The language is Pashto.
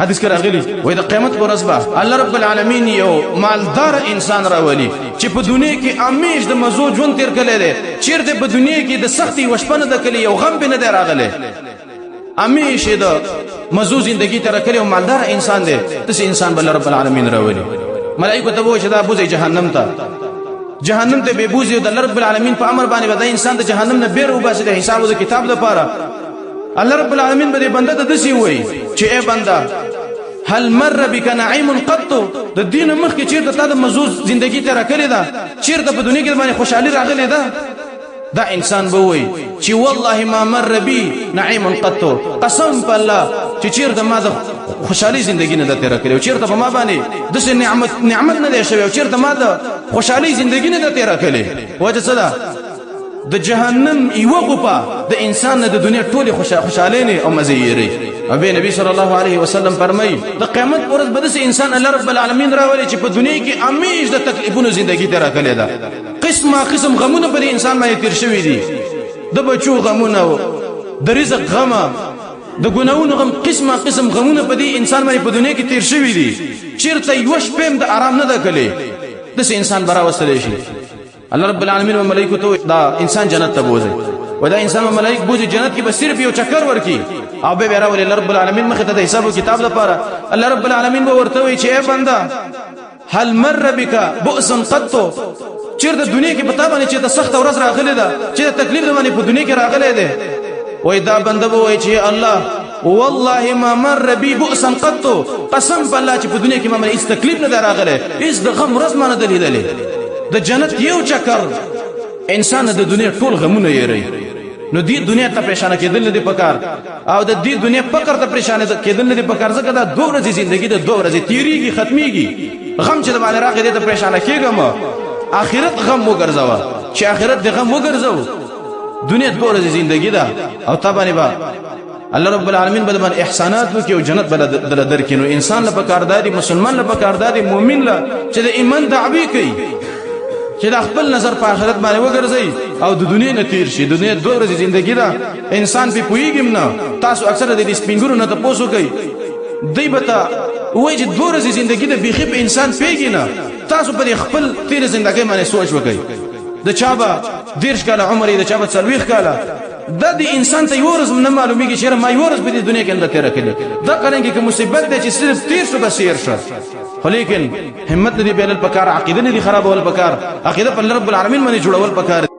حدیث کې راغلی وای د قیامت پر ورځ به الله رب العالمین یو مالدار انسان راولي چې په دنیا کې امیش د مزو ژوند تیر کړي دي چیرته په دنیا کې د سختي وشپنه د کلی یو غم به نه دی راغلی امیش د مزو زندگی تر کړي او مالدار انسان دی تاسو انسان بل رب العالمین راولي ملائکه ته وایي چې دا بوزي جهنم ته جهنم ته به بوزي د رب العالمین په امر باندې ودا انسان د جهنم نه بیر وباسي د حساب او د کتاب لپاره الله رب العالمین به بنده ته دسی وایي چې اے بنده هل مر بك نعيم قط د دین مخ کې چیرته تا د مزوز زندگی تیر کړی دا چیرته په دنیا کې باندې خوشحالي راغلی ده دا انسان به وایي چې والله ما مر بي نعيم قط قسم بالله چې چیرته ما د خوشحالي زندگی نه تیر کړی چیرته په ما باندې د نعمت نه دی شوی چیرته ما د خوشحالي زندگی نه تیر کړی وجه څه ده د جهنم یو غپا د انسان د دنیا ټوله خوشاله نه او مزيري او به نبی صلی الله علیه وسلم فرمایي د قیامت پر ورځ به انسان الله رب العالمین راولي چې په دنیا کې امیش د تکلیفونو زندگی تیر کړی ده قسم غمونه پر انسان باندې تیر شوی دي د بچو غمونه د رزق غمه د ګناونو غم قسم غمونه په دې انسان باندې په دنیا کې تیر شوی دي چیرته یو شپه د آرام نه ده کړی د انسان برا وسلی شي الله رب العالمین و ملائکه ته دا انسان جنت ته بوزي و دا انسان و ملائکه بوزي جنت کې بس صرف یو چکر ورکی او به راولي الله رب العالمین مخه ته حساب او کتاب لپاره الله رب العالمین به ورته وي چې اے بنده هل مر بك بؤس قط چیرته دنیا کې پتا باندې چې ته سخت ورځ راغلی ده چې تکلیف باندې په دنیا کې راغلی ده وای دا بنده وای چې الله والله ما مر بي بؤس قط قسم بالله چې په دنیا کې ما باندې هیڅ تکلیف نه راغلی هیڅ د غم ورځ ما نه دلیدلې د جنت یو چکر انسان د دنیا ټول غمونه یری نو دې دنیا ته پریشان کېدل نه دي پکار او د دې دنیا فقر ته پریشان کېدل نه دي پکار ځکه دا 2 ورځې ژوندۍ د 2 ورځې تیریږي ختميږي غم چې د باندې راغی دې ته پریشان کېږم اخرت غم وګرځوا چې اخرت د غم وګرځو دنیا 2 ورځې ژوندۍ ده او تابانه با الله رب العالمین بل من احسانات وکي او جنت بل درکې نو انسان له پکارداري مسلمان له پکارداري مؤمن له چې د ایمان دعوی کوي چې د خپل نظر په آخرت باندې وګرځي او د دنیا نه تیر شي دنیا 2 ورځې ژوندۍ ده انسان په پویګم نه تاسو اکثر د سپینګورو نه تاسو کوي دی بتا وای چې 2 ورځې ژوندۍ ده بيخي په انسان پیږي نه تاسو په خپل تیر ژوندۍ باندې سوچ وکړئ د چابا 10 کاله عمر د چابا 40 کاله د انسان ته یو ورځ نه معلومیږي چې ما یو ورځ په دې دنیا کې اند تیر کړي دا کارنګي کې مصیبت ده چې صرف 30 بسیر شه خو لیکن همت دې په پکار عقیده نه دي خرابول پکار عقیده په رب العالمین باندې جوړول پکار